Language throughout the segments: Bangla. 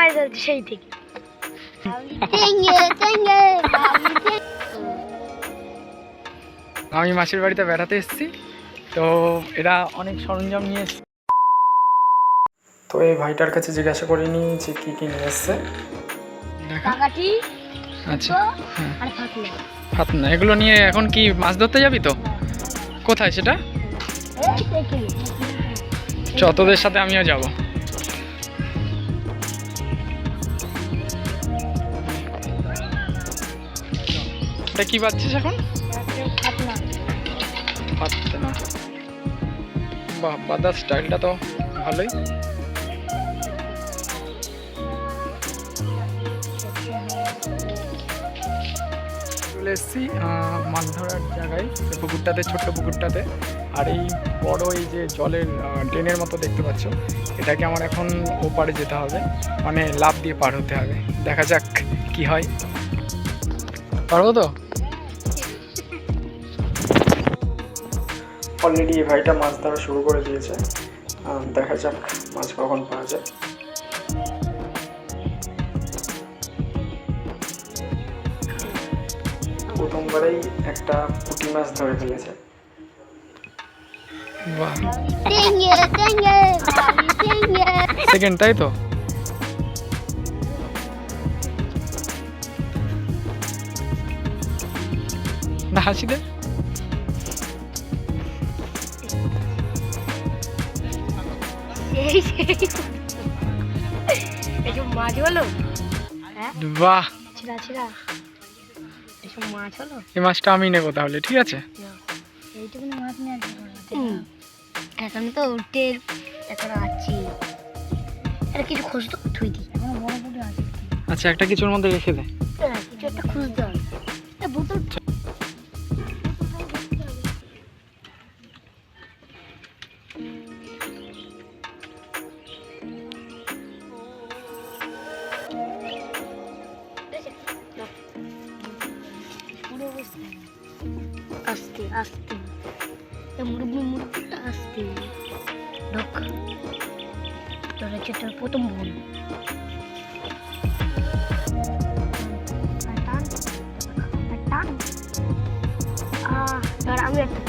মাছ ধরছে সেই থেকে। আমি মাসির বাড়িতে বেড়াতে এসেছি, তো এরা অনেক সরঞ্জাম নিয়ে এসছে। তো এই ভাইটার কাছে জিজ্ঞাসা করিনি যে কি কি নিয়ে এসছে। আচ্ছা, হ্যাঁ, ফাতনা এগুলো নিয়ে এখন কি মাছ ধরতে যাবি? তো কোথায় সেটা? চ, তোদের সাথে আমিও যাব। এটা কি পাচ্ছিস এখন? ফাতনা। বাহ, বাদার স্টাইলটা তো ভালোই। চলে এসেছি মাছ ধরার জায়গায়, পুকুরটাতে, ছোট্ট পুকুরটাতে। আর এই বড় এই যে জলের ড্রেনের মতো দেখতে পাচ্ছ, এটাকে আমার এখন ওপারে যেতে হবে, মানে লাফ দিয়ে পার হতে হবে। দেখা যাক কি হয়। পারবো তো? অলরেডি এই ভাইটা মাছ ধরা শুরু করে দিয়েছে। দেখা যাক মাছ কখন পাওয়া যায়। প্রথমবারেই একটা পুঁটি মাছ ধরে ফেলেছে। বাহ, সেকেন্ড, তাই তো? না, হাসি দে। মাছ হলো, বাহ, এসব মাছ হলো। এই মাছটা আমি নেবো তাহলে, ঠিক আছে? এইটুকুনি মাছ নিয়ে এখন তো উঠে এখন আছি। এটা কিছু খুঁজতে থুই দিই, এখন বড় বড় আছে। আচ্ছা, একটা কিছুর মধ্যে রেখে দে। কিছু একটা খুঁজতে হবে। বোতল আস্তে আস্তে, মুরগিটা আস্তে ঢোক। তোর হচ্ছে তোর প্রথম ভুল। ধর আমি একটা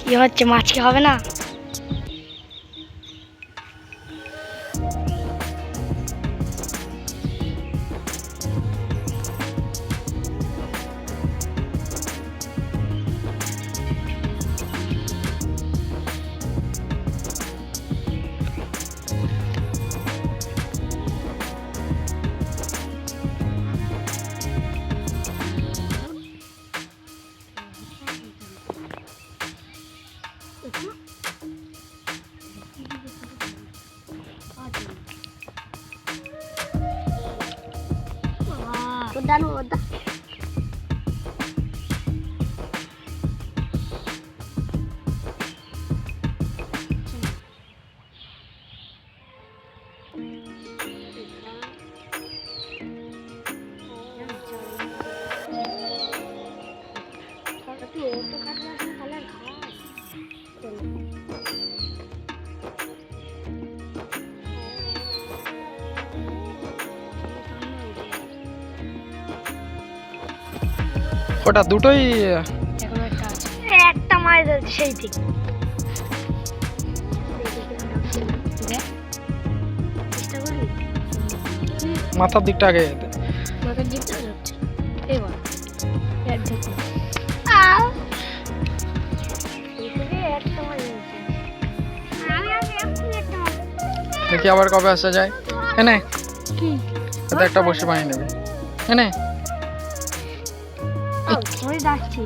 কি হচ্ছে, মাছ কি হবে না? Udah nu udah. ওটা দুটোই একটা মাছ ধরছে সেই থেকে। মাথার দিকটা আগে মাথার দিকটা যাচ্ছে এবার দেখি আবার কবে আসা যায়। এনে কি এতে একটা বসে বানিয়ে নেবে। এনে ওই যাচ্ছি